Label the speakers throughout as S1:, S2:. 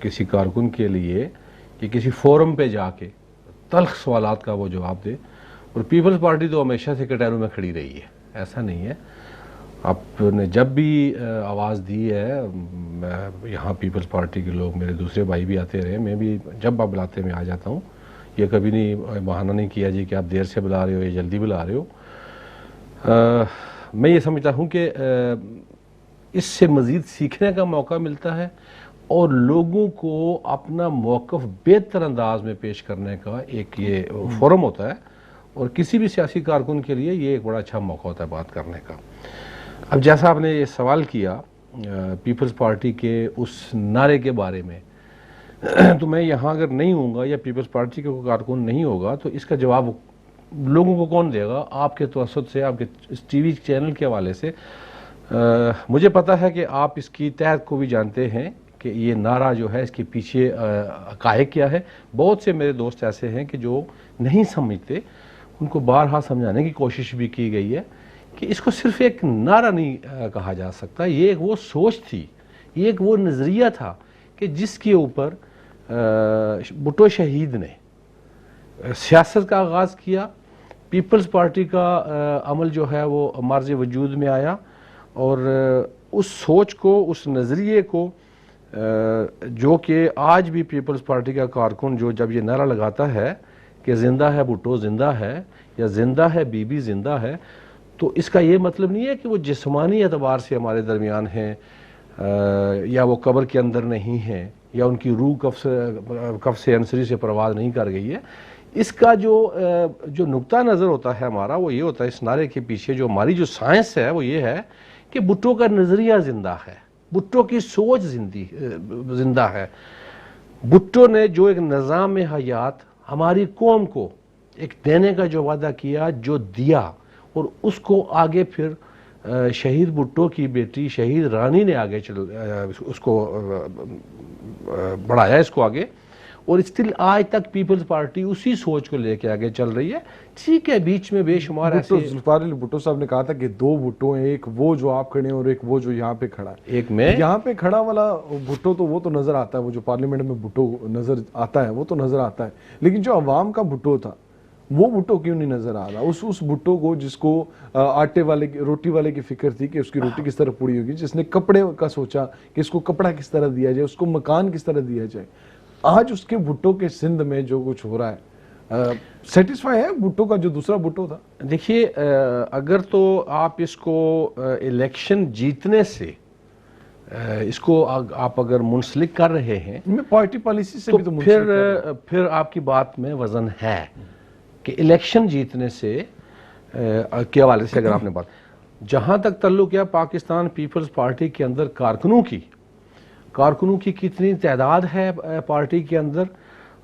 S1: کسی کارکن کے لیے کہ کسی فورم پہ جا کے تلخ سوالات کا وہ جواب دے. اور پیپلز پارٹی تو ہمیشہ سے کٹہروں میں کھڑی رہی ہے, ایسا نہیں ہے. آپ نے جب بھی آواز دی ہے, یہاں پیپلز پارٹی کے لوگ, میرے دوسرے بھائی بھی آتے رہے, میں بھی جب آپ بلاتے میں آ جاتا ہوں. یہ کبھی نہیں بہانہ نہیں کیا جی کہ آپ دیر سے بلا رہے ہو یا جلدی بلا رہے ہو. میں یہ سمجھتا ہوں کہ اس سے مزید سیکھنے کا موقع ملتا ہے اور لوگوں کو اپنا موقف بہتر انداز میں پیش کرنے کا ایک یہ فورم ہوتا ہے, اور کسی بھی سیاسی کارکن کے لیے یہ ایک بڑا اچھا موقع ہوتا ہے بات کرنے کا. اب جیسا آپ نے یہ سوال کیا پیپلز پارٹی کے اس نعرے کے بارے میں, تو میں یہاں اگر نہیں ہوں گا یا پیپلز پارٹی کے کوئی کارکن نہیں ہوگا تو اس کا جواب لوگوں کو کون دے گا؟ آپ کے توسط سے, آپ کے اس ٹی وی چینل کے حوالے سے. مجھے پتہ ہے کہ آپ اس کی تحت کو بھی جانتے ہیں کہ یہ نعرہ جو ہے اس کے پیچھے حقائق کیا ہے. بہت سے میرے دوست ایسے ہیں کہ جو نہیں سمجھتے, ان کو بارہا سمجھانے کی کوشش بھی کی گئی ہے کہ اس کو صرف ایک نعرہ نہیں کہا جا سکتا. یہ ایک وہ سوچ تھی, یہ ایک وہ نظریہ تھا کہ جس کے اوپر بھٹو شہید نے سیاست کا آغاز کیا. پیپلز پارٹی کا عمل جو ہے وہ مارز وجود میں آیا, اور اس سوچ کو, اس نظریے کو, جو کہ آج بھی پیپلز پارٹی کا کارکن جو جب یہ نعرہ لگاتا ہے کہ زندہ ہے بھٹو زندہ ہے, یا زندہ ہے بی بی زندہ ہے, تو اس کا یہ مطلب نہیں ہے کہ وہ جسمانی اعتبار سے ہمارے درمیان ہیں یا وہ قبر کے اندر نہیں ہیں یا ان کی روح کف سے انصری سے پرواز نہیں کر گئی ہے. اس کا جو نقطہ نظر ہوتا ہے ہمارا وہ یہ ہوتا ہے, اس نعرے کے پیچھے جو ہماری جو سائنس ہے وہ یہ ہے کہ بھٹو کا نظریہ زندہ ہے, بھٹو کی سوچ زندہ ہے. بھٹو نے جو ایک نظام حیات ہماری قوم کو ایک دینے کا جو وعدہ کیا, جو دیا, اور اس کو آگے پھر شہید بھٹو کی بیٹی شہید رانی نے آگے اس کو بڑھایا اس کو آگے, اور اسٹل آج تک پیپلز پارٹی اسی سوچ کو لے کے آگے چل رہی ہے. ٹھیک ہے بیچ میں بے شمار ایسے,
S2: ذوالفقار علی بھٹو صاحب نے کہا تھا کہ دو بھٹو ہیں, ایک وہ جو آپ کھڑے ہیں اور ایک وہ جو یہاں پہ کھڑا ہے.
S1: ایک میں
S2: یہاں پہ کھڑا والا بھٹو تو وہ تو نظر آتا ہے, وہ جو پارلیمنٹ میں بھٹو نظر آتا ہے وہ تو نظر آتا ہے, لیکن جو عوام کا بھٹو تھا وہ بھٹو کیوں نہیں نظر آ رہا؟ اس بھٹو کو جس کو آٹے والے روٹی والے کی فکر تھی کہ اس کی روٹی کس طرح پوری ہوگی, جس نے کپڑے کا سوچا کہ اس کو کپڑا کس طرح دیا جائے, اس کو مکان کس طرح دیا جائے, آج اس کے بھٹو کے سندھ میں جو کچھ ہو رہا ہے, سیٹسفائی ہے بھٹو کا جو دوسرا بھٹو تھا؟
S1: دیکھیے, اگر تو آپ اس کو الیکشن جیتنے سے اس کو آپ اگر منسلک کر رہے ہیں,
S2: میں پارٹی پالیسی سے بھی تو
S1: پھر آپ کی بات میں وزن ہے کہ الیکشن جیتنے سے کے حوالے سے اگر آپ نے بات, جہاں تک تعلق ہے پاکستان پیپلز پارٹی کے اندر کارکنوں کی کتنی تعداد ہے پارٹی کے اندر,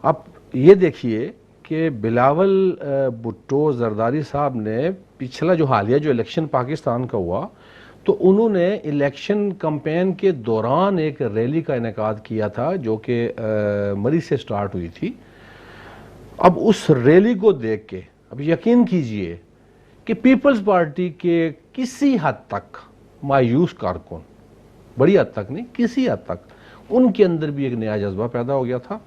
S1: آپ یہ دیکھیے کہ بلاول بھٹو زرداری صاحب نے پچھلا جو حالیہ جو الیکشن پاکستان کا ہوا, تو انہوں نے الیکشن کمپین کے دوران ایک ریلی کا انعقاد کیا تھا جو کہ مری سے سٹارٹ ہوئی تھی. اب اس ریلی کو دیکھ کے اب یقین کیجئے کہ پیپلز پارٹی کے کسی حد تک مایوس کارکن, بڑی حد تک نہیں, کسی حد تک ان کے اندر بھی ایک نیا جذبہ پیدا ہو گیا تھا.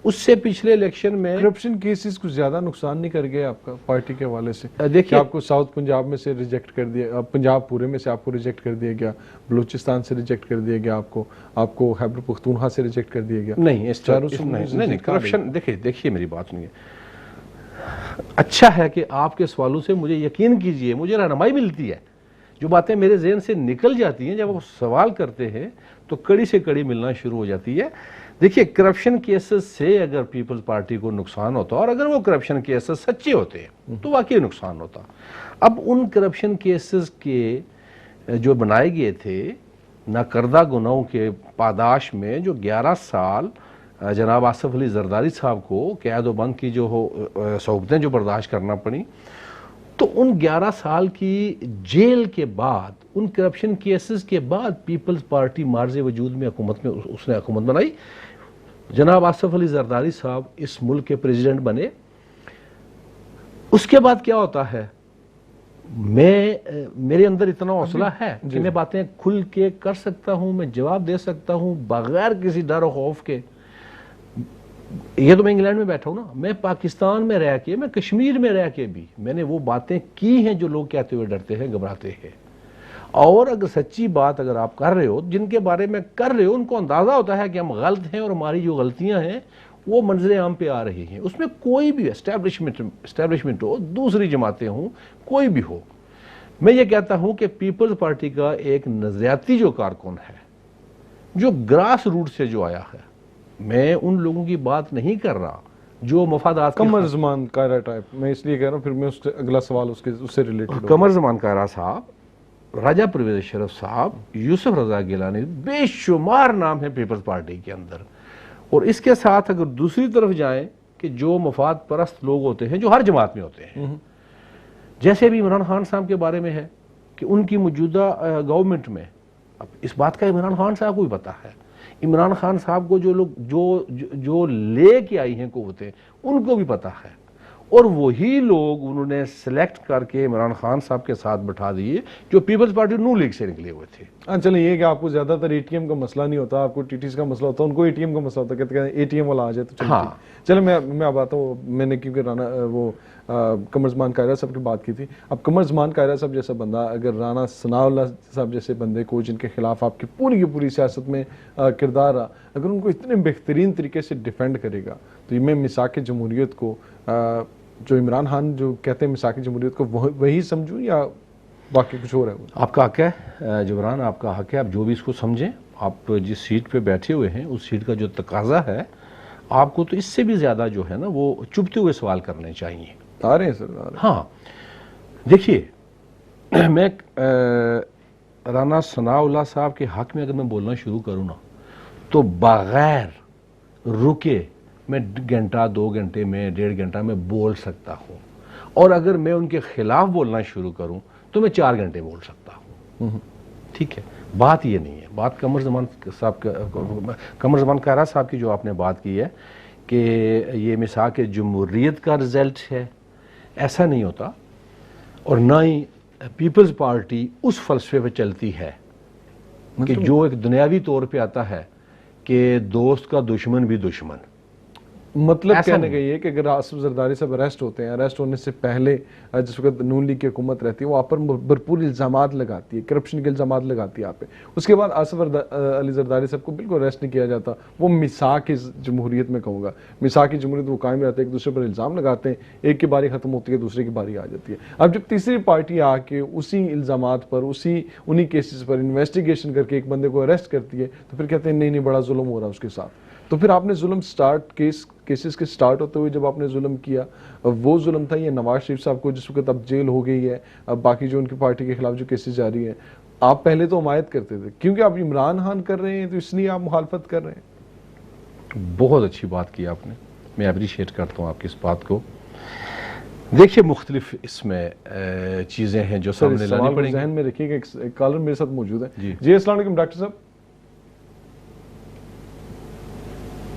S1: اس سے پچھلے الیکشن میں
S2: کرپشن کیسز کچھ زیادہ نقصان نہیں کر گئے آپ کا پارٹی کے حوالے سے؟
S1: دیکھیے,
S2: آپ کو ساؤتھ پنجاب میں سے ریجیکٹ کر دیا, پنجاب پورے میں سے آپ کو ریجیکٹ کر دیا گیا, بلوچستان سے ریجیکٹ کر دیا گیا, آپ کو خیبر پختونخوا سے ریجیکٹ کر دیا گیا.
S1: نہیں, کرپشن دیکھیے میری بات سنیے. اچھا ہے کہ آپ کے سوالوں سے مجھے یقین کیجئے مجھے رہنمائی ملتی ہے, جو باتیں میرے ذہن سے نکل جاتی ہیں جب آپ سوال کرتے ہیں تو کڑی سے کڑی ملنا شروع ہو جاتی ہے. دیکھیے, کرپشن کیسز سے اگر پیپلز پارٹی کو نقصان ہوتا, اور اگر وہ کرپشن کیسز سچے ہوتے ہیں تو واقعی نقصان ہوتا. اب ان کرپشن کیسز کے جو بنائے گئے تھے ناکردہ گناہوں کے پاداش میں جو 11 سال جناب آصف علی زرداری صاحب کو قید و بند کی جو صحبتیں جو برداشت کرنا پڑیں, تو ان 11 سال کی جیل کے بعد, ان کرپشن کیسز کے بعد پیپلز پارٹی مارز وجود میں اس نے حکومت بنائی. جناب آصف علی زرداری صاحب اس ملک کے پریزیڈنٹ بنے. اس کے بعد کیا ہوتا ہے میرے اندر اتنا حوصلہ ہے کہ میں باتیں کھل کے کر سکتا ہوں, میں جواب دے سکتا ہوں بغیر کسی ڈر و خوف کے. یہ تو میں انگلینڈ میں بیٹھا ہوں نا, میں پاکستان میں رہ کے, میں کشمیر میں رہ کے بھی میں نے وہ باتیں کی ہیں جو لوگ کہتے ہوئے ڈرتے ہیں, گھبراتے ہیں. اور اگر سچی بات اگر آپ کر رہے ہو, جن کے بارے میں کر رہے ہو, ان کو اندازہ ہوتا ہے کہ ہم غلط ہیں اور ہماری جو غلطیاں ہیں وہ منظر عام پہ آ رہی ہیں. اس میں کوئی بھی اسٹیبلشمنٹ ہو, دوسری جماعتیں ہوں, کوئی بھی ہو, میں یہ کہتا ہوں کہ پیپلز پارٹی کا ایک نظریاتی جو کارکن ہے, جو گراس روٹ سے جو آیا ہے, میں ان لوگوں کی بات نہیں کر رہا جو مفادات
S2: قمر زمان کائرہ ٹائپ, میں اس لیے کہہ رہا ہوں, پھر میں اگلا سوال اس سے ریلیٹڈ.
S1: قمر زمان کائرہ صاحب, راجہ پرویز اشرف صاحب, یوسف رضا گیلانی, بے شمار نام ہیں پیپلز پارٹی کے اندر. اور اس کے ساتھ اگر دوسری طرف جائیں کہ جو مفاد پرست لوگ ہوتے ہیں جو ہر جماعت میں ہوتے ہیں, جیسے بھی عمران خان صاحب کے بارے میں ہے کہ ان کی موجودہ گورنمنٹ میں, اب اس بات کا عمران خان صاحب کو بھی پتا ہے, عمران خان صاحب کو جو لوگ جو لے کے آئی ہیں قوتیں, ان کو بھی پتا ہے, اور وہی لوگ انہوں نے سلیکٹ کر کے عمران خان صاحب کے ساتھ بٹھا دیے جو پیپلز پارٹی نون لیگ سے نکلے ہوئے تھے.
S2: ہاں چلیں, یہ کہ آپ کو زیادہ تر اے ٹی ایم کا مسئلہ نہیں ہوتا, آپ کو ٹی ٹی سی کا مسئلہ ہوتا ہے, ان کو اے ٹی ایم کا مسئلہ ہوتا ہے, کہتے ہیں اے ٹی ایم والا آ جائے تو چلیں. میں اب آتا ہوں, میں نے کیونکہ رانا وہ قمر زمان کائرہ صاحب کی بات کی تھی. اب قمر زمان کائرہ صاحب جیسا بندہ اگر رانا ثناء اللہ صاحب جیسے بندے کو, جن کے خلاف آپ کی پوری سیاست میں کردار رہا, اگر ان کو اتنے بہترین طریقے سے ڈیفینڈ کرے گا, تو میں میثاق جمہوریت کو, جو عمران خان جو کہتے ہیں میثاق جمہوریت کو, وہی سمجھوں یا باقی کچھ ہو رہا ہے؟
S1: آپ کا حق ہے جبران, آپ کا حق ہے, آپ جو بھی اس کو سمجھیں. آپ جس سیٹ پہ بیٹھے ہوئے ہیں اس سیٹ کا جو تقاضا ہے, آپ کو تو اس سے بھی زیادہ جو ہے نا وہ چپتے ہوئے سوال کرنے چاہیے.
S2: آ رہے ہیں سر,
S1: ہاں دیکھیے, میں رانا ثناء اللہ صاحب کے حق میں اگر میں بولنا شروع کروں نا, تو بغیر رکے میں گھنٹہ 2 گھنٹے میں 1.5 گھنٹہ میں بول سکتا ہوں, اور اگر میں ان کے خلاف بولنا شروع کروں تو میں 4 گھنٹے بول سکتا ہوں. ٹھیک ہے, بات یہ نہیں ہے. بات قمر زمان کائرہ صاحب کی جو آپ نے بات کی ہے کہ یہ میثاق جمہوریت کا رزلٹ ہے, ایسا نہیں ہوتا. اور نہ ہی پیپلز پارٹی اس فلسفے پہ چلتی ہے کہ جو ایک دنیاوی طور پہ آتا ہے کہ دوست کا دشمن بھی دشمن.
S2: مطلب کہنے کا یہ کہ اگر آصف زرداری صاحب اریسٹ ہوتے ہیں, اریسٹ ہونے سے پہلے جس وقت نون لیگ کی حکومت رہتی ہے, وہ آپ پر بھرپور الزامات لگاتی ہے, کرپشن کے الزامات لگاتی ہے آپ پہ. اس کے بعد آصف علی زرداری صاحب کو بالکل اریسٹ نہیں کیا جاتا, وہ میثاق جمہوریت میں کہوں گا, میثاق جمہوریت وہ قائم رہتے ہیں, ایک دوسرے پر الزام لگاتے ہیں, ایک کی باری ختم ہوتی ہے دوسرے کی باری آ جاتی ہے. اب جب تیسری پارٹی آ کے اسی الزامات پر, انہی کیسز پر انویسٹیگیشن کر کے ایک بندے کو اریسٹ کرتی ہے, تو پھر کہتے ہیں نہیں بڑا ظلم ہو رہا ہے اس کے ساتھ. تو پھر آپ نے ظلم کیسز کے سٹارٹ ہوتے ہوئے جب آپ نے ظلم کیا, وہ ظلم تھا یہ نواز شریف صاحب کو جس وقت اب جیل ہو گئی ہے, اب باقی جو ان کی پارٹی کے خلاف جو کیسز جاری ہیں, آپ پہلے تو حمایت کرتے تھے کیونکہ آپ عمران خان کر رہے ہیں تو اس لیے آپ مخالفت کر رہے ہیں.
S1: بہت اچھی بات کی آپ نے, میں اپریشیٹ کرتا ہوں آپ کی اس بات کو. دیکھیے مختلف اس میں چیزیں ہیں جو سامنے لانی پڑیں گی.
S2: ذہن میں رکھیے کہ ایک کالر میرے ساتھ موجود ہے. جی السلام علیکم ڈاکٹر صاحب.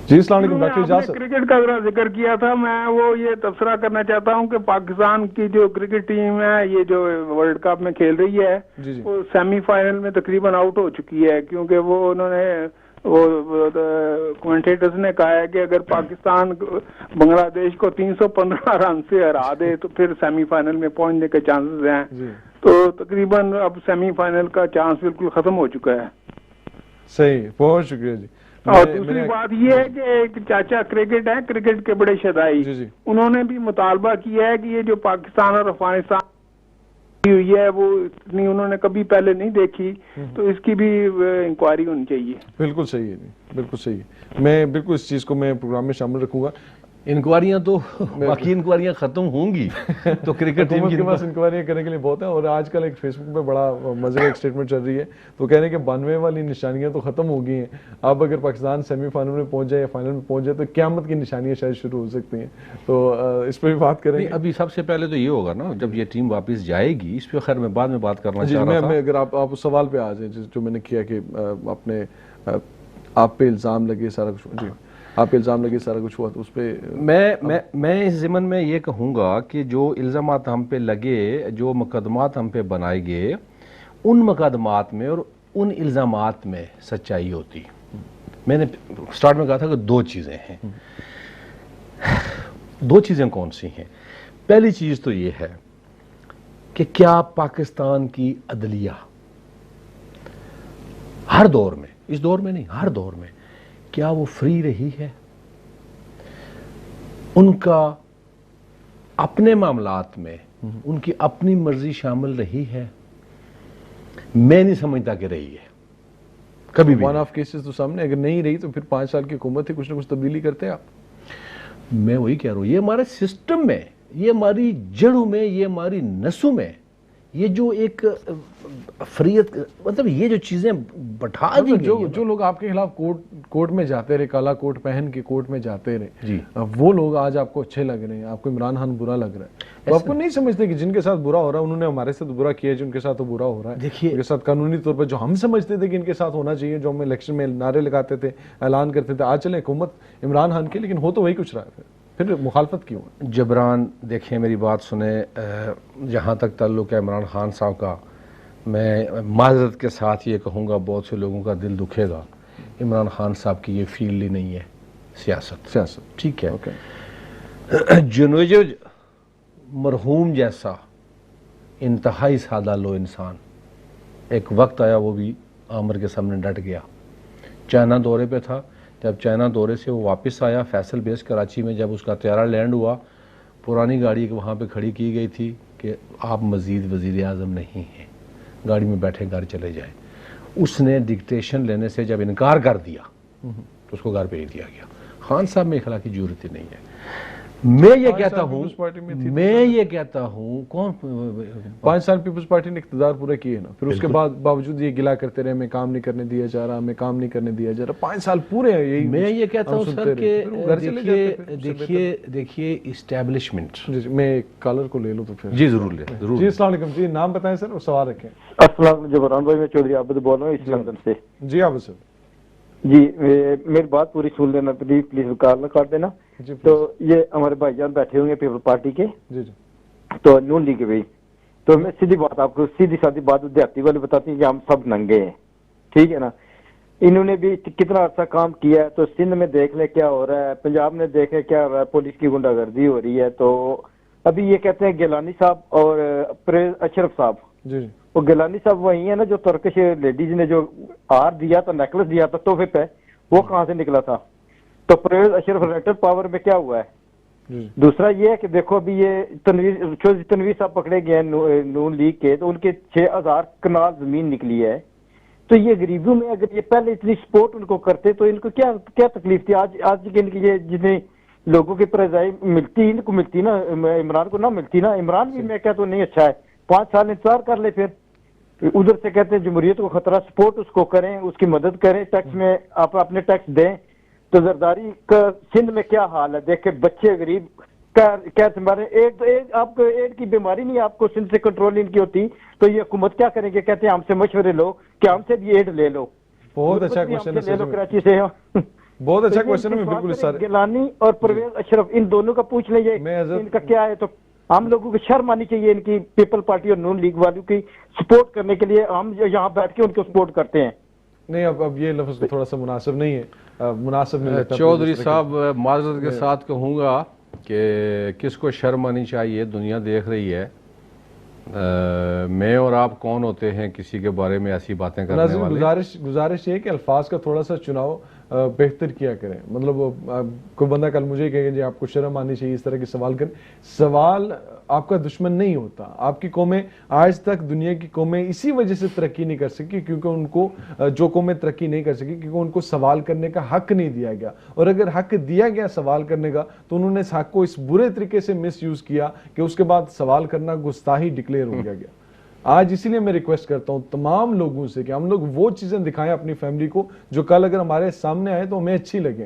S2: جی السلام علیکم ڈاکٹر اجاز صاحب.
S3: کرکٹ کا ذکر کیا تھا, میں وہ یہ تبصرہ کرنا چاہتا ہوں کہ پاکستان کی جو کرکٹ ٹیم ہے یہ جو ورلڈ کپ میں کھیل رہی ہے, وہ سیمی فائنل میں تقریباً آؤٹ ہو چکی ہے, کیونکہ وہ انہوں نے کومنٹیٹرز نے کہا ہے کہ اگر پاکستان بنگلہ دیش کو 315 رن سے ہرا دے تو پھر سیمی فائنل میں پہنچنے کے چانسز ہیں. تو تقریباً اب سیمی فائنل کا چانس بالکل ختم ہو چکا ہے.
S2: صحیح, بہت شکریہ جی.
S3: اور دوسری بات یہ ہے کہ ایک چاچا کرکٹ ہے, کرکٹ کے بڑے شدائی, انہوں نے بھی مطالبہ کیا ہے کہ یہ جو پاکستان اور افغانستان ہوئی ہے وہ اتنی انہوں نے کبھی پہلے نہیں دیکھی, تو اس کی بھی انکوائری ہونی چاہیے. بالکل
S2: صحیح ہے جی, بالکل صحیح ہے. میں بالکل اس چیز کو میں پروگرام میں شامل رکھوں گا.
S1: انکوائریاں تو باقی انکوائریاں ختم ہوں گی تو کرکٹ ٹیم
S2: کے پاس انکوائریاں کرنے کے لیے بہت ہیں. اور آج کل ایک فیس بک پہ بڑا مزے کا ایک اسٹیٹمنٹ چل رہی ہے, تو کہہ رہے ہیں کہ 92 والی نشانیاں تو ختم ہو گئی ہیں, اب اگر پاکستان سیمی فائنل میں پہنچ جائے یا فائنل میں پہنچ جائے تو قیامت کی نشانیاں شاید شروع ہو سکتی ہیں. تو اس پہ بھی بات کریں گے.
S1: ابھی سب سے پہلے تو یہ ہوگا نا جب یہ ٹیم واپس جائے گی, اس پہ خیر میں بعد میں بات کرنا چاہ رہا تھا.
S2: اگر آپ اس سوال پہ آ جائیں جو میں نے کیا کہ آپ پہ الزام لگے سارا کچھ. جی آپ الزام لگے سارا کچھ ہوا تو اس پہ
S1: میں اس ضمن میں یہ کہوں گا کہ جو الزامات ہم پہ لگے، جو مقدمات ہم پہ بنائے گئے، ان مقدمات میں اور ان الزامات میں سچائی ہوتی. میں نے سٹارٹ میں کہا تھا کہ دو چیزیں ہیں. دو چیزیں کون سی ہیں؟ پہلی چیز تو یہ ہے کہ کیا پاکستان کی عدلیہ ہر دور میں، اس دور میں نہیں، ہر دور میں، کیا وہ فری رہی ہے؟ ان کا اپنے معاملات میں ان کی اپنی مرضی شامل رہی ہے؟ میں نہیں سمجھتا کہ رہی ہے کبھی بھی.
S2: ون آف کیسز تو سامنے، اگر نہیں رہی تو پھر 5 سال کی حکومت ہے، کچھ نہ کچھ تبدیلی کرتے آپ.
S1: میں وہی کہہ رہا ہوں، یہ ہمارے سسٹم میں، یہ ہماری جڑوں میں، یہ ہماری نسوں میں، یہ جو ایک فریت، مطلب یہ جو چیزیں بٹھا دی گئی ہیں.
S2: جو لوگ آپ کے خلاف کورٹ میں جاتے رہے، کالا کوٹ پہن کے کورٹ میں جاتے رہے،
S1: جی،
S2: وہ لوگ آج آپ کو اچھے لگ رہے ہیں، آپ کو عمران خان برا لگ رہا ہے. تو آپ کو نہیں سمجھتے کہ جن کے ساتھ برا ہو رہا ہے انہوں نے ہمارے ساتھ برا کیا ہے، جن کے ساتھ تو برا ہو رہا ہے،
S1: دیکھیے
S2: ان کے ساتھ قانونی طور پر جو ہم سمجھتے تھے کہ ان کے ساتھ ہونا چاہیے، جو ہم الیکشن میں نعرے لگاتے تھے، اعلان کرتے تھے، آج چلیں حکومت عمران خان کی، لیکن ہو تو وہی کچھ رہا ہے. پھر مخالفت کیوں ہے؟
S1: جبران دیکھیں میری بات سنیں، جہاں تک تعلق ہے عمران خان صاحب کا، میں معذرت کے ساتھ یہ کہوں گا، بہت سے لوگوں کا دل دکھے گا، عمران خان صاحب کی یہ فیلڈ ہی نہیں ہے سیاست. ٹھیک ہے. جنوجو مرحوم جیسا انتہائی سادہ لو انسان، ایک وقت آیا وہ بھی عامر کے سامنے ڈٹ گیا. چائنا دورے پہ تھا، جب چائنا دورے سے وہ واپس آیا فیصل بیس کراچی میں، جب اس کا طیارہ لینڈ ہوا، پرانی گاڑی وہاں پہ کھڑی کی گئی تھی کہ آپ مزید وزیر اعظم نہیں ہیں، گاڑی میں بیٹھے گھر چلے جائیں. اس نے ڈکٹیشن لینے سے جب انکار کر دیا تو اس کو گھر بھیج دیا گیا. خان صاحب میں اخلاقی جرات ہی نہیں ہے. میں یہ کہتا ہوں کون
S2: 5 سال پیپلز پارٹی نے اقتدار پورا کیے نا، پھر اس کے بعد باوجود یہ گلا کرتے رہے ہمیں کام نہیں کرنے دیا جا رہا، ہمیں کام نہیں کرنے دیا جا رہا. 5 سال پورے ہیں یہی.
S1: میں یہ کہتا ہوں سر کہ دیکھیے اسٹیبلشمنٹ.
S2: میں کالر کو لے لوں تو پھر.
S1: جی ضرور لیں.
S2: جی السلام علیکم. جی نام بتائیں سر اور سوال رکھیں.
S3: السلام علیکم جبران بھائی، میں چودھری عابد بول رہا ہوں اس لندن سے.
S2: جی عابد صاحب.
S3: جی میری بات پوری سن لینا پلیز، کال نہ کاٹ دینا. تو یہ ہمارے بھائی جان بیٹھے ہوئے ہیں پیپل پارٹی کے، تو نون لیگ کے بھی. تو میں سیدھی بات آپ کو، سیدھی سادھی بات دیہاتی والے بتاتی ہیں کہ ہم سب ننگے ہیں، ٹھیک ہے نا. انہوں نے بھی کتنا عرصہ کام کیا ہے. تو سندھ میں دیکھ لے کیا ہو رہا ہے، پنجاب میں دیکھے کیا ہو رہا ہے، پولیس کی غنڈہ گردی ہو رہی ہے. تو ابھی یہ کہتے ہیں گیلانی صاحب اور پرویز اشرف صاحب، وہ گیلانی صاحب وہی ہے نا جو ترکش لیڈیز نے جو ہار دیا تھا، نیکلس دیا تھا تحفے پہ، وہ کہاں سے نکلا تھا؟ تو پرویز اشرف ریٹر پاور میں کیا ہوا ہے؟ دوسرا یہ ہے کہ دیکھو ابھی یہ تنویر صاحب پکڑے گئے ہیں نون لیگ کے، تو ان کے 6000 کنال زمین نکلی ہے. تو یہ غریبوں میں اگر یہ پہلے اتنی سپورٹ ان کو کرتے تو ان کو کیا تکلیف تھی؟ آج ان کی یہ جتنے لوگوں کی پرزائی ملتی، ان کو ملتی نا، عمران کو نہ ملتی نا. عمران بھی میں کہتا ہوں نہیں اچھا ہے، 5 سال انتظار کر لے. پھر ادھر سے کہتے ہیں جمہوریت کو خطرہ، سپورٹ اس کو کریں، اس کی مدد کریں، ٹیکس میں آپ اپنے ٹیکس دیں. تو زرداری کا سندھ میں کیا حال ہے؟ دیکھیں بچے غریب کیا سنبھالیں. ایک آپ کو ایڈ کی بیماری نہیں آپ کو سندھ سے کنٹرول ان کی ہوتی تو یہ حکومت کیا کریں گے؟ کہتے ہیں ہم سے مشورے لو کہ ہم سے بھی ایڈ لے لو.
S2: بہت اچھا کوشچن
S3: ہے کراچی سے.
S2: بہت اچھا کوشچن ہے. بالکل سر
S3: گیلانی اور پرویز اشرف ان دونوں کا پوچھ لیں ان کا کیا ہے. تو ہم لوگوں کو شرم آنی چاہیے ان کی پیپل پارٹی اور نون لیگ والوں کی سپورٹ کرنے کے لیے. ہم یہاں بیٹھ کے ان کو سپورٹ کرتے ہیں.
S2: نہیں اب یہ لفظ تھوڑا سا مناسب نہیں ہے، مناسب نہیں لگتا.
S1: چودھری صاحب معذرت کے ساتھ کہوں گا کہ کس کو شرم آنی چاہیے، دنیا دیکھ رہی ہے. میں اور آپ کون ہوتے ہیں کسی کے بارے میں ایسی باتیں کرنے والے؟
S2: گزارش یہ کہ الفاظ کا تھوڑا سا چناؤ بہتر کیا کریں. مطلب کوئی بندہ کل مجھے کہے جی آپ کو شرم آنی چاہیے اس طرح کے سوال کریں. سوال آپ کا دشمن نہیں ہوتا. آپ کی قومیں آج تک دنیا کی قومیں اسی وجہ سے ترقی نہیں کر سکی کیونکہ ان کو جو قومیں ترقی نہیں کر سکی کیونکہ ان کو سوال کرنے کا حق نہیں دیا گیا. اور اگر حق دیا گیا سوال کرنے کا تو انہوں نے اس حق کو اس برے طریقے سے مس یوز کیا کہ اس کے بعد سوال کرنا گستاخی ڈکلیئر ہو گیا. آج اسی لیے میں ریکویسٹ کرتا ہوں تمام لوگوں سے کہ ہم لوگ وہ چیزیں دکھائیں اپنی فیملی کو جو کل اگر ہمارے سامنے آئے تو ہمیں اچھی لگیں.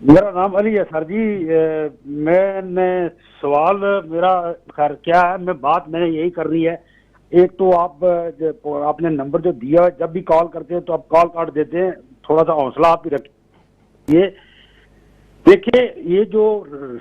S4: میرا نام علی ہے سر جی. میں نے سوال میرا خیر کیا ہے, میں نے یہی کرنی ہے. ایک تو آپ نے نمبر جو دیا, جب بھی کال کرتے ہیں تو آپ کال کاٹ دیتے ہیں, تھوڑا سا حوصلہ آپ بھی رکھیے. دیکھیے یہ جو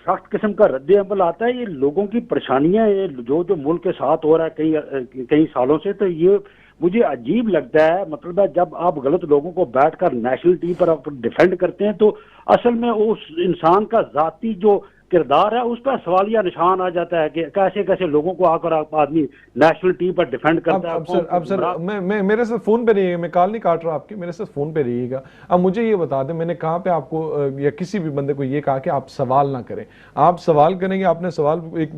S4: سخت قسم کا رد عمل آتا ہے, یہ لوگوں کی پریشانیاں, یہ جو ملک کے ساتھ ہو رہا ہے کئی سالوں سے, تو یہ مجھے عجیب لگتا ہے. مطلب ہے جب آپ غلط لوگوں کو بیٹھ کر نیشنل ٹی وی پر آپ ڈیفینڈ کرتے ہیں تو اصل میں اس انسان کا ذاتی جو کردار ہے اس پر سوالیہ نشان آ جاتا ہے کہ کیسے کیسے لوگوں کو آ کر آدمی نیشنل ٹی وی پر ڈیفینڈ کرتا ہے.
S2: اب سر میں میرے ساتھ فون پہ رہیے گا, میں کال نہیں کاٹ رہا آپ کی, میرے ساتھ فون پہ رہیے گا. اب مجھے یہ بتا دیں, میں نے کہاں پہ آپ کو یا کسی بھی بندے کو یہ کہا کہ آپ سوال نہ کریں. آپ سوال کریں گے. آپ نے سوال ایک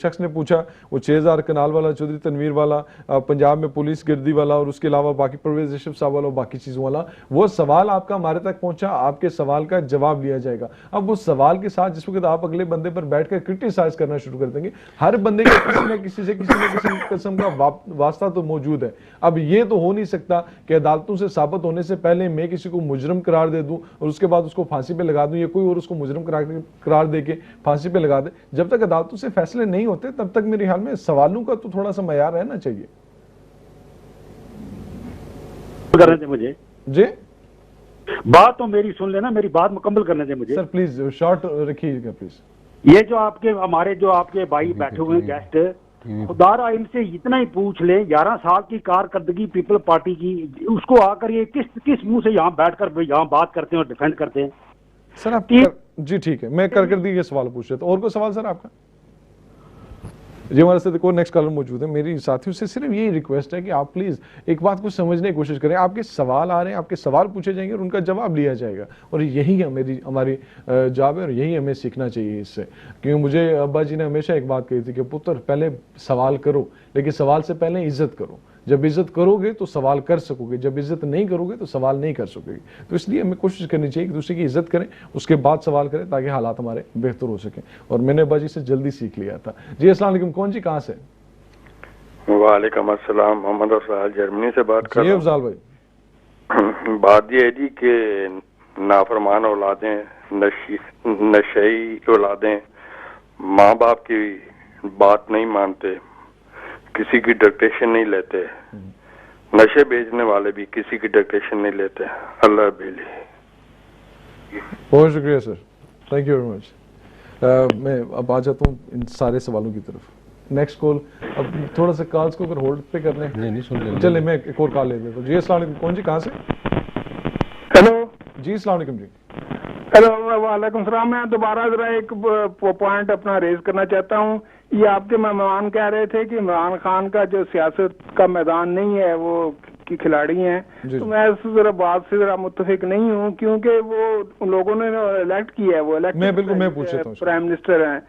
S2: شخص نے پوچھا, وہ 6000 کنال والا, چودھری تنویر والا, پنجاب میں پولیس گردی والا, اور اس کے علاوہ باقی پرویز اشرف صاحب والا, باقی چیزوں والا, وہ سوال آپ کا ہمارے تک پہنچا, آپ کے سوال کا جواب لیا جائے گا. اب اس سوال کے ساتھ جس وقت آپ اگلے بندے پر بیٹھ کر کرٹیسائز کرنا شروع کر دیں گے, ہر بندے کا کسی نہ کسی قسم کا واسطہ تو موجود ہے. اب یہ تو ہو نہیں سکتا کہ عدالتوں سے ثابت ہونے سے پہلے میں کسی کو مجرم قرار دے دوں اور اس کے بعد اس کو پھانسی پہ لگا دوں, یا کوئی اور اس کو مجرم قرار دے کے پھانسی پہ لگا دے. جب تک عدالتوں سے فیصلے نہیں ہوتے تب تک میرے خیال میں سوالوں کا تو تھوڑا سا معیار رہنا چاہیے.
S4: مجھے
S2: جی
S4: بات تو میری سن لینا, میری بات مکمل کرنے دیں مجھے.
S2: سر پلیز شارٹ رکھیے گا پلیز.
S4: یہ جو ہمارے جو آپ کے بھائی بیٹھے ہوئے ہیں گیسٹ, خدا را ان سے اتنا ہی پوچھ لیں, 11 سال کی کارکردگی پیپل پارٹی کی, اس کو آ کر یہ کس منہ سے یہاں بیٹھ کر یہاں بات کرتے ہیں اور ڈیفینڈ کرتے ہیں.
S2: سر آپ جی ٹھیک ہے, میں کارکردگی کے سوال پوچھ رہا تھا. اور کوئی سوال سر آپ کا؟ جی ہمارے ساتھ ایک اور نیکسٹ کالر موجود ہے. میری ساتھیوں سے صرف یہی ریکویسٹ ہے کہ آپ پلیز ایک بات کو سمجھنے کی کوشش کریں. آپ کے سوال آ رہے ہیں, آپ کے سوال پوچھے جائیں گے اور ان کا جواب لیا جائے گا, اور یہی ہماری جاب ہے, اور یہی ہمیں سیکھنا چاہیے اس سے. کیونکہ مجھے ابا جی نے ہمیشہ ایک بات کہی تھی کہ پتر پہلے سوال کرو, لیکن سوال سے پہلے عزت کرو. جب عزت کرو گے تو سوال کر سکو گے, جب عزت نہیں کرو گے تو سوال نہیں کر سکو گے. تو اس لیے ہمیں کوشش کرنی چاہیے کہ دوسرے کی عزت کریں, اس کے بعد سوال کریں, تاکہ حالات ہمارے بہتر ہو سکیں. اور میں نے ابا جی سے جلدی سیکھ لیا تھا. جی السلام علیکم, کون جی کہاں سے؟
S5: وعلیکم السلام, محمد افضال جرمنی سے بات کر رہا ہوں.
S2: جی افضال بھائی,
S5: بات یہ ہے جی کہ نافرمان اولادیں, نشئی اولادیں ماں باپ کی بات نہیں مانتے, کسی کی ڈکٹیشن نہیں لیتے, نشے بیچنے والے بھی کسی کی ڈکٹیشن نہیں لیتے. اللہ بیلی.
S2: بہت شکریہ سر, تھینک یو ویری مچ. میں اب آ جاتا ہوں ان سارے سوالوں کی طرف. نیکسٹ کال, اب تھوڑا سا کالز کو اگر ہولڈ پہ کر لیں.
S1: نہیں سن لیں,
S2: چلے میں ایک اور کال لے لیتا ہوں. جی السلام علیکم, کون جی کہاں سے؟
S3: ہیلو
S2: جی السلام علیکم. جی
S3: ہیلو وعلیکم السلام. میں دوبارہ ذرا ایک پوائنٹ اپنا ریز کرنا چاہتا ہوں. یہ آپ کے مہمان کہہ رہے تھے کہ عمران خان کا جو سیاست کا میدان نہیں ہے, وہ کی کھلاڑی ہیں. تو میں اس بات سے ذرا متفق نہیں ہوں, کیونکہ وہ ان لوگوں نے الیکٹ کیا ہے, وہ الیکٹ پرائم منسٹر ہیں.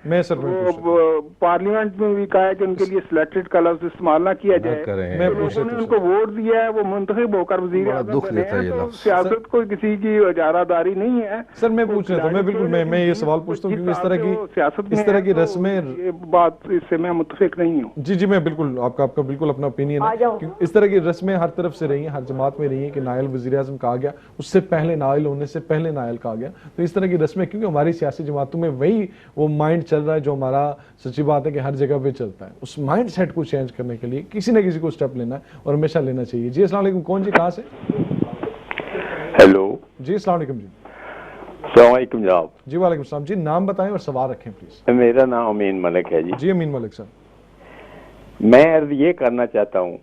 S3: وہ پارلیمنٹ میں بھی کہا ہے کہ ان کے لیے سلیکٹڈ کا لفظ استعمال نہ کیا جائے. لوگوں نے ان کو ووٹ دیا ہے, وہ منتخب ہو کر وزیر اعظم بنے ہیں. تو سیاست کوئی کسی کی اجارہ داری نہیں ہے.
S2: سر میں پوچھ رہا تھا, میں بالکل میں یہ سوال پوچھتا ہوں, کیونکہ اس طرح کی رسمیں,
S3: بات اس سے میں متفق نہیں ہوں.
S2: جی میں بالکل آپ کا بالکل اپنا اوپینین ہے. اس طرح کی رسمیں ہر طرف سے رہی ہیں, ہر جماعت میں رہی ہیں کہ نائل وزیر اعظم کہا گیا, اس سے پہلے نائل ہونے سے پہلے نائل کہا گیا. تو اس طرح کی رسمیں, کیونکہ ہماری سیاسی جماعتوں میں وہی وہ مائنڈ چل رہا ہے جو ہمارا سچی بات ہے کہ ہر جگہ پہ چلتا ہے. اس مائنڈ سیٹ کو چینج کرنے کے لیے کسی نہ کسی کو اسٹیپ لینا ہے, اور ہمیشہ لینا چاہیے. جی السلام علیکم, کون جی کہاں سے؟
S6: ہیلو
S2: جی السلام علیکم. جی
S6: السلام علیکم جناب.
S2: جی وعلیکم السلام. جی نام بتائیں اور سوال رکھیں پلیز.
S6: میرا نام امین ملک ہے. جی
S2: امین ملک صاحب,
S6: میں عرض یہ کرنا چاہتا ہوں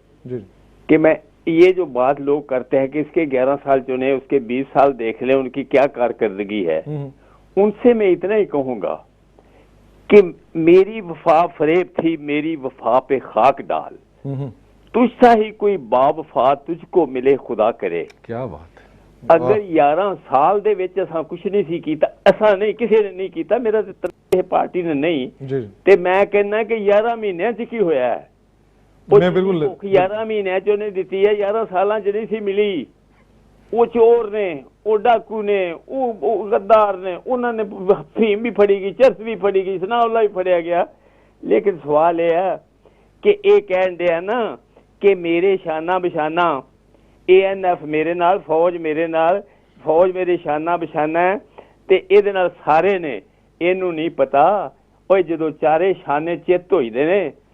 S6: کہ میں یہ جو بات لوگ کرتے ہیں کہ اس کے 11 سال چنے, اس کے 20 سال دیکھ لیں ان کی کیا کارکردگی ہے, ان سے میں اتنا ہی کہوں گا کہ میری وفا فریب تھی, میری وفا پہ خاک ڈال, تجھ سا ہی کوئی باوفا تجھ کو ملے خدا کرے.
S1: کیا بات.
S6: اگر 11 سال دے وچ اساں کچھ نہیں سی کیتا, اساں نہیں, کسی نے نہیں کیتا, میرا تے پارٹی نے نہیں, تے میں کہنا کہ 11 مہینے چ کی ہویا ہے. میں بالکل 11 مہینے چ نے دتی ہے, 11 سالاں چ نہیں سی ملی. وہ چور نے, وہ ڈاکو نے, وہ غدار نے, انہوں نے فیم بھی پھڑی گئی, چرس بھی پھڑی گئی, ثناء اللہ بھی پھڑیا گیا. لیکن سوال یہ ہے کہ یہ کہن دیا نا کہ میرے شانہ بشانہ اے این ایف میرے نال, فوج میرے نال, فوج میرے شانہ بشانہ ہے, ਤੇ ਇਹਦੇ ਨਾਲ ਸਾਰੇ ਨੇ, ਇਹਨੂੰ ਨਹੀਂ ਪਤਾ ਓਏ ਜਦੋਂ ਚਾਰੇ ਸ਼ਾਨੇ ਚਿੱਤ ਹੋਈਦੇ ਨੇ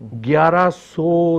S1: 1100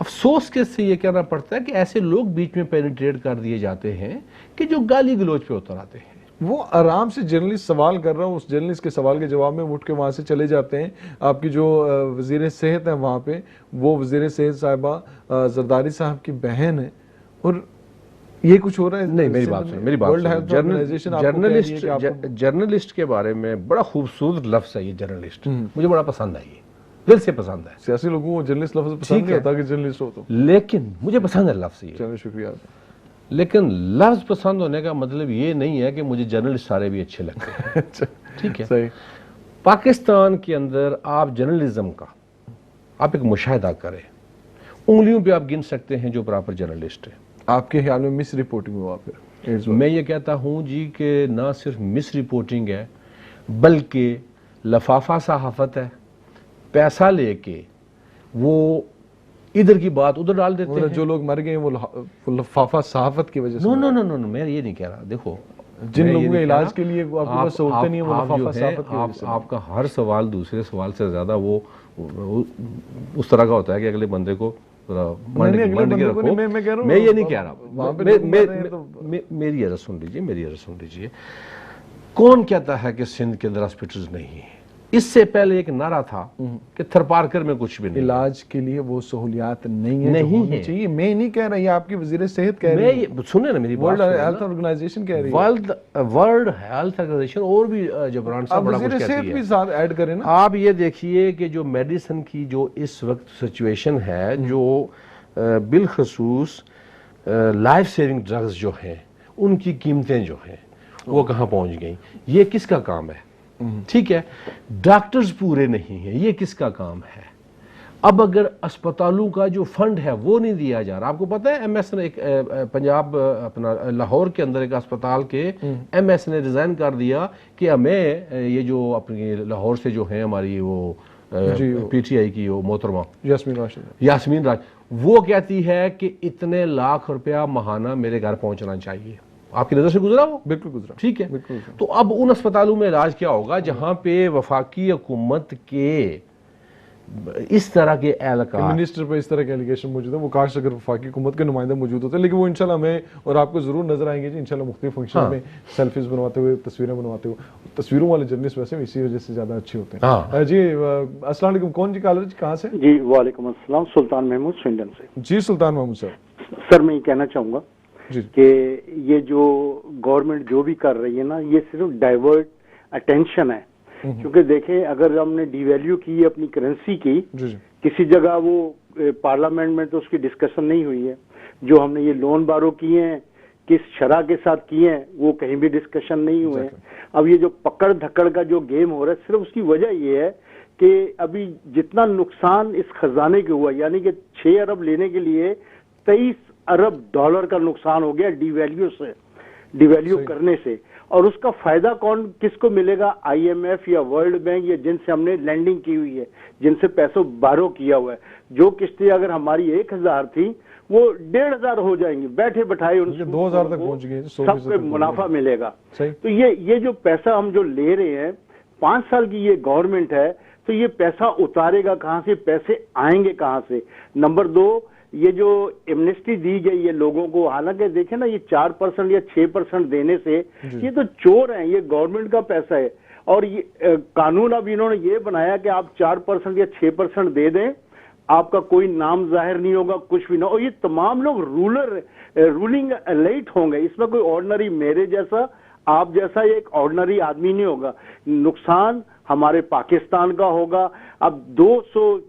S1: افسوس کے سے یہ کہنا پڑتا ہے کہ ایسے لوگ بیچ میں پینیٹریٹ کر دیے جاتے ہیں کہ جو گالی گلوچ پہ اتر آتے ہیں.
S2: وہ آرام سے جرنلسٹ سوال کر رہا ہوں، اس جرنلسٹ کے سوال کے جواب میں اٹھ کے وہاں سے چلے جاتے ہیں. آپ کی جو وزیر صحت ہیں وہاں پہ، وہ وزیر صحت صاحبہ زرداری صاحب کی بہن ہے، اور یہ کچھ ہو رہا ہے.
S1: نہیں، میری بات سنیں، جرنلسٹ کے بارے میں بڑا خوبصورت لفظ ہے یہ جرنلسٹ، مجھے بڑا پسند ہے، یہ دل سے پسند ہے.
S2: سیاسی لوگوں کو جرنلسٹ لفظ پسند نہیں ہوتا کہ جرنلسٹ ہو تو،
S1: لیکن مجھے پسند ہے لفظ یہ.
S2: چلو شکریہ.
S1: لیکن لفظ پسند ہونے کا مطلب یہ نہیں ہے کہ مجھے جرنلسٹ سارے بھی اچھے لگتے ہیں. ٹھیک ہے،
S2: صحیح.
S1: پاکستان کے اندر آپ جرنلزم کا آپ ایک مشاہدہ کریں، انگلیوں پہ آپ گن سکتے ہیں جو پراپر جرنلسٹ ہیں.
S2: آپ کے خیال میں مس رپورٹنگ ہوا پھر؟
S1: میں یہ کہتا ہوں جی کہ نہ صرف مس رپورٹنگ ہے بلکہ لفافہ صحافت ہے. پیسہ لے کے وہ ادھر کی بات ادھر ڈال دیتے ہیں.
S2: جو لوگ مر گئے وہ لفافہ صحافت کی وجہ سے.
S1: نو میں یہ نہیں کہہ رہا. دیکھو،
S2: جن لوگوں کے علاج کے لیے آپ کے پاس سہولتیں نہیں ہیں، وہ لفافہ صحافت کی وجہ سے.
S1: آپ کا ہر سوال دوسرے سوال سے زیادہ وہ اس طرح کا ہوتا ہے کہ اگلے بندے کو میں یہ نہیں کہہ رہا. میری عرض سن لیجیے. کون کہتا ہے کہ سندھ کے اندر ہاسپٹلز نہیں ہیں؟ اس سے پہلے ایک نعرہ تھا کہ تھرپارکر میں کچھ بھی نہیں.
S2: علاج کے لیے وہ سہولیات نہیں ہیں چاہیے. میں نہیں کہہ رہا، یہ آپ کی وزیر صحت کہہ رہی ہے.
S1: سنیں نا میری بات.
S2: ورلڈ ہیلتھ آرگنائزیشن کہہ رہی ہے.
S1: ورلڈ ہیلتھ آرگنائزیشن اور بھی جبران صاحب بڑا کچھ کہتی ہے.
S2: وزیر صحت بھی ساتھ ایڈ کریں نا.
S1: آپ یہ دیکھیے کہ جو میڈیسن کی جو اس وقت سچویشن ہے، جو بالخصوص لائف سیونگ ڈرگز جو ہیں ان کی قیمتیں جو ہیں وہ کہاں پہنچ گئیں. یہ کس کا کام ہے؟ ٹھیک ہے، ڈاکٹرز پورے نہیں ہیں، یہ کس کا کام ہے؟ اب اگر اسپتالوں کا جو فنڈ ہے وہ نہیں دیا جا رہا. آپ کو پتہ ہے ایم ایس نے ایک پنجاب اپنا لاہور کے اندر ایک اسپتال کے ایم ایس نے ریزائن کر دیا کہ ہمیں یہ جو اپنی لاہور سے جو ہیں ہماری وہ پی ٹی آئی کی وہ محترمہ یاسمین راج، وہ کہتی ہے کہ اتنے لاکھ روپیہ ماہانہ میرے گھر پہنچنا چاہیے. آپ کی نظر سے گزرا؟ وہ
S2: بالکل گزرا.
S1: ٹھیک ہے. تو اب ان اسپتالوں میں علاج کیا ہوگا جہاں پہ وفاقی حکومت کے اس طرح کے اہلکار،
S2: منسٹر پہ اس طرح کے ایلیگیشن موجود ہیں؟ وہ کاش اگر وفاقی حکومت کے نمائندے موجود ہوتے ہیں، لیکن وہ انشاءاللہ ہمیں اور آپ کو ضرور نظر آئیں گے جی انشاءاللہ مختلف فنکشن میں سیلفیز بنواتے ہوئے، تصویریں بنواتے ہوئے. تصویروں والے جرنلسٹ ویسے اسی وجہ سے زیادہ اچھے ہوتے ہیں. جی السلام علیکم. کون جی کالر؟ کہاں سے؟
S7: جی وعلیکم السلام. سلطان محمود سوئنڈن سے.
S2: جی سلطان محمود صاحب.
S7: سر میں یہ کہنا چاہوں گا کہ یہ جو گورنمنٹ جو بھی کر رہی ہے نا، یہ صرف ڈائیورٹ اٹینشن ہے. کیونکہ دیکھیں اگر ہم نے ڈی ویلیو کی اپنی کرنسی کی، کسی جگہ وہ پارلیمنٹ میں تو اس کی ڈسکشن نہیں ہوئی ہے. جو ہم نے یہ لون بارو کیے ہیں کس شرح کے ساتھ کیے ہیں وہ کہیں بھی ڈسکشن نہیں ہوئے ہیں. اب یہ جو پکڑ دھکڑ کا جو گیم ہو رہا ہے، صرف اس کی وجہ یہ ہے کہ ابھی جتنا نقصان اس خزانے کے ہوا، یعنی کہ 6 ارب لینے کے لیے 23 ارب ڈالر کا نقصان ہو گیا ڈی ویلیو کرنے سے. اور اس کا فائدہ کس کو ملے گا؟ آئی ایم ایف یا ورلڈ بینک یا جن سے ہم نے لینڈنگ کی ہوئی ہے، جن سے پیسوں بارو کیا ہوا ہے. جو قسطیں اگر ہماری 1000 تھی وہ 1500 ہو جائیں گی. بیٹھے بٹھائے ان
S2: 2000 تک پہنچ گئے،
S7: سب کو منافع ملے گا. تو یہ جو پیسہ ہم جو لے رہے ہیں، 5 سال کی یہ گورنمنٹ ہے، تو یہ پیسہ اتارے گا کہاں سے؟ پیسے آئیں گے کہاں سے؟ نمبر 2، یہ جو ایمنسٹی دی گئی ہے لوگوں کو، حالانکہ دیکھیں نا یہ 4% یا 6% دینے سے یہ تو چور ہیں. یہ گورنمنٹ کا پیسہ ہے. اور یہ قانون اب انہوں نے یہ بنایا کہ آپ 4% یا 6% دے دیں، آپ کا کوئی نام ظاہر نہیں ہوگا، کچھ بھی نہ. اور یہ تمام لوگ رولنگ ایلیٹ ہوں گے. اس میں کوئی آرڈنری میرے جیسا آپ جیسا ایک آرڈنری آدمی نہیں ہوگا. نقصان ہمارے پاکستان کا ہوگا. اب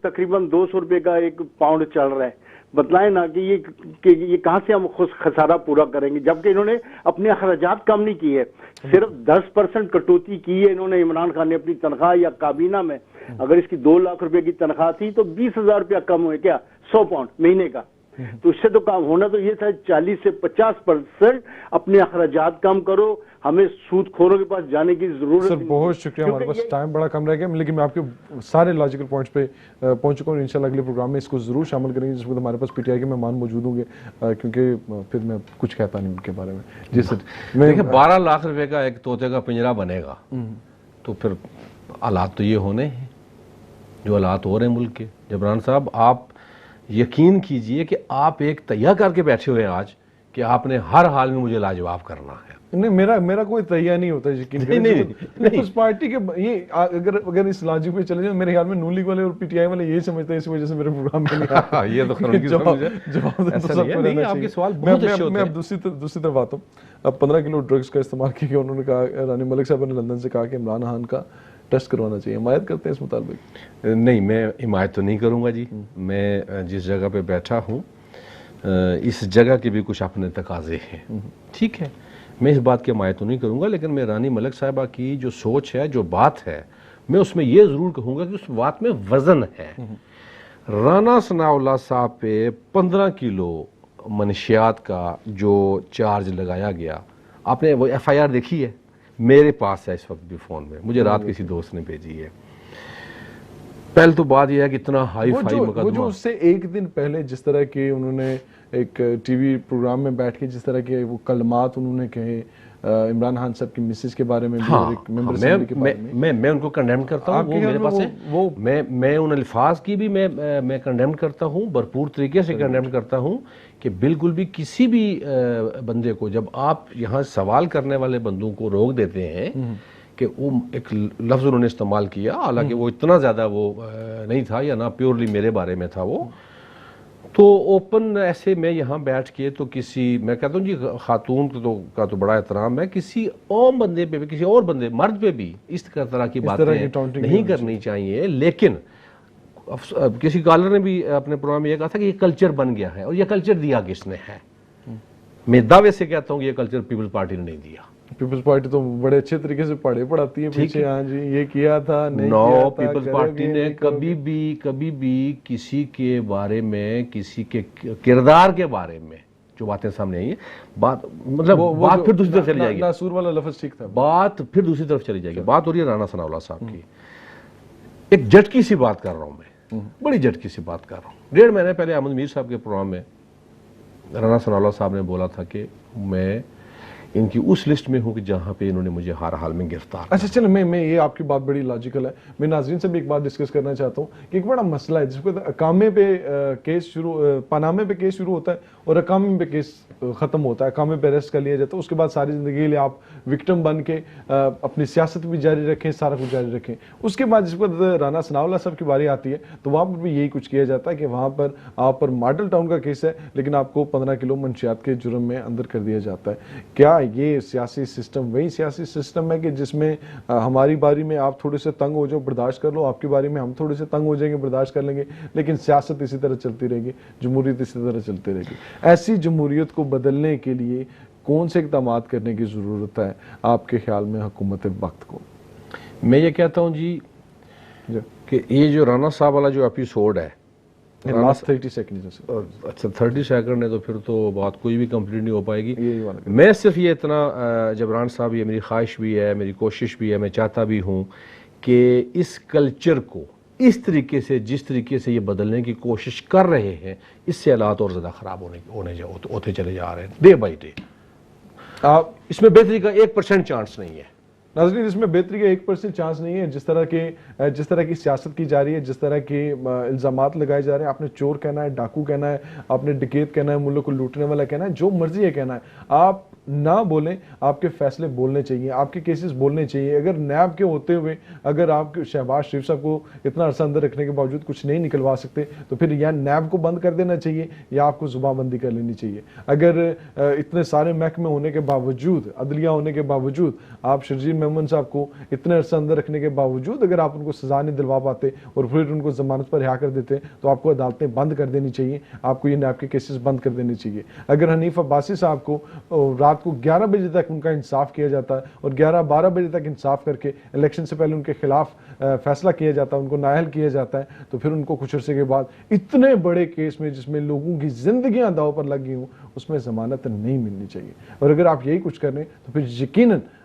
S7: تقریباً 200 روپے کا ایک پاؤنڈ چل رہا ہے. بتلائیں نا کہ یہ کہاں سے ہم خود خسارہ پورا کریں گے، جبکہ انہوں نے اپنے اخراجات کم نہیں کیے. صرف 10% کٹوتی کی ہے انہوں نے. عمران خان نے اپنی تنخواہ یا کابینہ میں اگر اس کی 2 لاکھ روپے کی تنخواہ تھی تو 20,000 روپیہ کم ہوئے، کیا 100 پاؤنڈ مہینے کا. تو اس سے تو کام ہونا تو یہ تھا 40 سے 50% اپنے اخراجات کم کرو. ہمیں سود خوروں کے پاس جانے کی ضرورت.
S2: سر بہت شکریہ، ہمارے پاس ٹائم بڑا کم رہ گیا، لیکن میں آپ کے سارے لاجیکل پوائنٹس پہ پہنچ چکا ہوں. انشاءاللہ اگلے پروگرام میں اس کو ضرور شامل کریں گے جس وقت ہمارے پاس پی ٹی آئی کے مہمان موجود ہوں گے، کیونکہ پھر میں کچھ کہتا نہیں ان کے بارے میں. جی سر،
S1: دیکھیں 12 لاکھ روپے کا ایک طوطے کا پنجرا بنے گا تو پھر حالات تو یہ ہونے ہیں جو حالات ہو رہے ہیں ملک کے. جبران صاحب، آپ یقین کیجئے کہ آپ ایک تیہ کر کے بیٹھے ہوئے ہیں آج کہ آپ نے ہر حال میں مجھے لاجواب کرنا ہے.
S2: نہیں, میرا کوئی تیہ نہیں ہوتا یقین کریں. اس پارٹی کے یہ اگر اس لاجک پہ چلے جائیں, میرے خیال میں نون لیگ والے اور پی ٹی آئی والے یہی سمجھتے ہیں اس وجہ سے میرے پروگرام میں نہیں آتا.
S1: یہ تو خرم کی سمجھ ہے. نہیں, آپ کے سوال بہت اچھے ہوتے ہیں.
S2: میں اب دوسری طرف آتا ہوں. اب 15 کلو ڈرگز کا استعمال کیا, انہوں نے کہا, رانی ملک صاحب نے لندن سے کہا کہ عمران خان کا ٹیسٹ کروانا چاہیے. حمایت کرتے ہیں اس مطابق؟
S1: نہیں, میں حمایت تو نہیں کروں گا جی. میں جس جگہ پہ بیٹھا ہوں اس جگہ کے بھی کچھ اپنے تقاضے ہیں, ٹھیک ہے, میں اس بات کی حمایت تو نہیں کروں گا, لیکن میں رانی ملک صاحبہ کی جو سوچ ہے, جو بات ہے, میں اس میں یہ ضرور کہوں گا کہ اس بات میں وزن ہے. رانا ثناء اللہ صاحب پہ 15 کلو منشیات کا جو چارج لگایا گیا, آپ نے وہ ایف آئی آر دیکھی ہے؟ میرے پاس ہے اس وقت بھی فون میں, مجھے رات کسی دوست نے بھیجی ہے. پہلے تو بات یہ ہے کہ اتنا ہائی فائی مقدمہ,
S2: وہ جو اس سے ایک دن پہلے جس طرح کے انہوں نے ایک ٹی وی پروگرام میں بیٹھ کے جس طرح کے وہ کلمات انہوں نے کہے عمران خان صاحب کی مسز کے بارے میں,
S1: میں ان کو کنڈیم کرتا ہوں. وہ میرے پاس ہے, میں ان الفاظ کی بھی میں کنڈیم کرتا ہوں, بھرپور طریقے سے کنڈیم کرتا ہوں کہ بالکل بھی کسی بھی بندے کو, جب آپ یہاں سوال کرنے والے بندوں کو روک دیتے ہیں کہ وہ ایک لفظ انہوں نے استعمال کیا, حالانکہ وہ اتنا زیادہ وہ نہیں تھا یا نہ پیورلی میرے بارے میں تھا وہ, تو اوپن ایسے میں یہاں بیٹھ کے تو کسی, میں کہتا ہوں جی خاتون کا تو بڑا احترام ہے, کسی عام بندے پہ بھی, کسی اور بندے مرد پہ بھی اس طرح کی باتیں نہیں کرنی چاہیے. لیکن کسی کالر نے بھی اپنے پروگرام میں یہ کہا تھا کہ یہ کلچر بن گیا ہے, اور یہ کلچر دیا کس نے ہے؟ میں دعوے سے کہتا ہوں کہ یہ کلچر پیپلز پارٹی نے نہیں دیا.
S2: پیپلز پارٹی تو بڑے اچھے طریقے سے پڑھاتی ہے پیچھے, ہاں جی یہ کیا تھا نہیں
S1: نو
S2: کیا تھا.
S1: پیپلز پارٹی نے کبھی بھی کسی کے بارے میں, کسی کے کردار کے بارے میں جو باتیں سامنے آئی ہیں, بات مطلب بات پھر دوسری طرف چلی جائے گی.
S2: ناسور والا لفظ ٹھیک تھا,
S1: بات پھر دوسری طرف چلی جائے گی. بات ہو رہی ہے رانا ثناء اللہ صاحب کی. ایک جھٹکی سی بات کر رہا ہوں میں, بڑی جھٹکی سی بات کر رہا ہوں. 1.5 مہینے پہلے احمد میر صاحب کے پروگرام میں رانا ثناء اللہ صاحب نے بولا تھا کہ میں ان کی اس لسٹ میں ہوں کہ جہاں پہ انہوں نے مجھے ہر حال میں گرفتار.
S2: اچھا چلیں, میں یہ آپ کی بات بڑی لاجیکل ہے. میں ناظرین سے بھی ایک بات ڈسکس کرنا چاہتا ہوں کہ ایک بڑا مسئلہ ہے جس پہ اقامے پہ کیس شروع, پانامے پہ کیس شروع ہوتا ہے اور اقامے پہ کیس ختم ہوتا ہے, اقامے پہ اریسٹ کر لیا جاتا ہے, اس کے بعد ساری زندگی کے لیے آپ وکٹم بن کے اپنی سیاست بھی جاری رکھیں, سارا کچھ جاری رکھیں. اس کے بعد جس پر رانا ثناء اللہ صاحب کی باری آتی ہے تو وہاں پر بھی یہی کچھ کیا جاتا ہے کہ وہاں پر آپ پر ماڈل ٹاؤن کا کیس ہے, لیکن آپ کو 15 کلو منشیات کے جرم میں اندر کر دیا جاتا ہے. کیا یہ سیاسی سسٹم وہی سیاسی سسٹم ہے کہ جس میں ہماری باری میں آپ تھوڑے سے تنگ ہو جاؤ, برداشت کر لو, آپ کی باری میں ہم تھوڑے سے تنگ ہو جائیں گے, برداشت کر لیں گے, لیکن سیاست اسی طرح چلتی رہے گی, جمہوریت اسی طرح چلتی رہے گی. ایسی جمہوریت کو بدلنے کے لیے کون سے اقدامات کرنے کی ضرورت ہے آپ کے خیال میں حکومت وقت کو؟
S1: میں یہ کہتا ہوں جی کہ یہ جو رانا صاحب والا جو ایپیسوڈ ہے,
S2: لاسٹ 30 سیکنڈ,
S1: اچھا 30 سیکنڈ ہے تو پھر تو بات کوئی بھی کمپلیٹ نہیں ہو پائے گی. میں صرف یہ اتنا, جبران صاحب, یہ میری خواہش بھی ہے, میری کوشش بھی ہے, میں چاہتا بھی ہوں کہ اس کلچر کو اس طریقے سے, جس طریقے سے یہ بدلنے کی کوشش کر رہے ہیں, اس سے حالات اور زیادہ خراب ہوتے چلے جا رہے ہیں ڈے بائی ڈے. اس میں بہتری کا 1% چانس نہیں ہے.
S2: ناظرین, اس میں بہتری کا 1% چانس نہیں ہے. جس طرح کی سیاست کی جا رہی ہے, جس طرح کے الزامات لگائے جا رہے ہیں, آپ نے چور کہنا ہے, ڈاکو کہنا ہے, آپ نے ڈکیت کہنا ہے, ملک کو لوٹنے والا کہنا ہے, جو مرضی ہے کہنا ہے, آپ نہ بولیں. آپ کے فیصلے بولنے چاہیے, آپ کے کیسز بولنے چاہیے. اگر نیب کے ہوتے ہوئے اگر آپ شہباز شریف صاحب کو اتنا عرصہ اندر رکھنے کے باوجود کچھ نہیں نکلوا سکتے تو پھر یا نیب کو بند کر دینا چاہیے یا آپ کو زبان بندی کر لینی چاہیے. اگر اتنے سارے محکمے ہونے کے باوجود, عدلیہ ہونے کے باوجود, آپ شرجیل محمد صاحب کو اتنے عرصہ اندر رکھنے کے باوجود اگر آپ ان کو سزا نہیں دلوا پاتے اور پھر ان کو ضمانت پر رہا کر دیتے تو آپ کو عدالتیں بند کر دینی چاہیے, آپ کو یہ نیب کے کیسز بند کر دینی چاہیے. اگر حنیف عباسی صاحب کو رات کو 11 بجے تک ان کا انصاف کیا جاتا ہے اور 11-12 بجے تک انصاف کر کے الیکشن سے پہلے ان کے خلاف فیصلہ کیا جاتا ہے, ان کو نااہل کیا جاتا ہے, تو پھر ان کو کچھ عرصے کے بعد اتنے بڑے کیس میں جس میں لوگوں کی زندگیاں داؤ پر لگ گئی ہوں اس میں ضمانت نہیں ملنی چاہیے. اور اگر آپ یہی کچھ کر رہے ہیں تو پھر یقیناً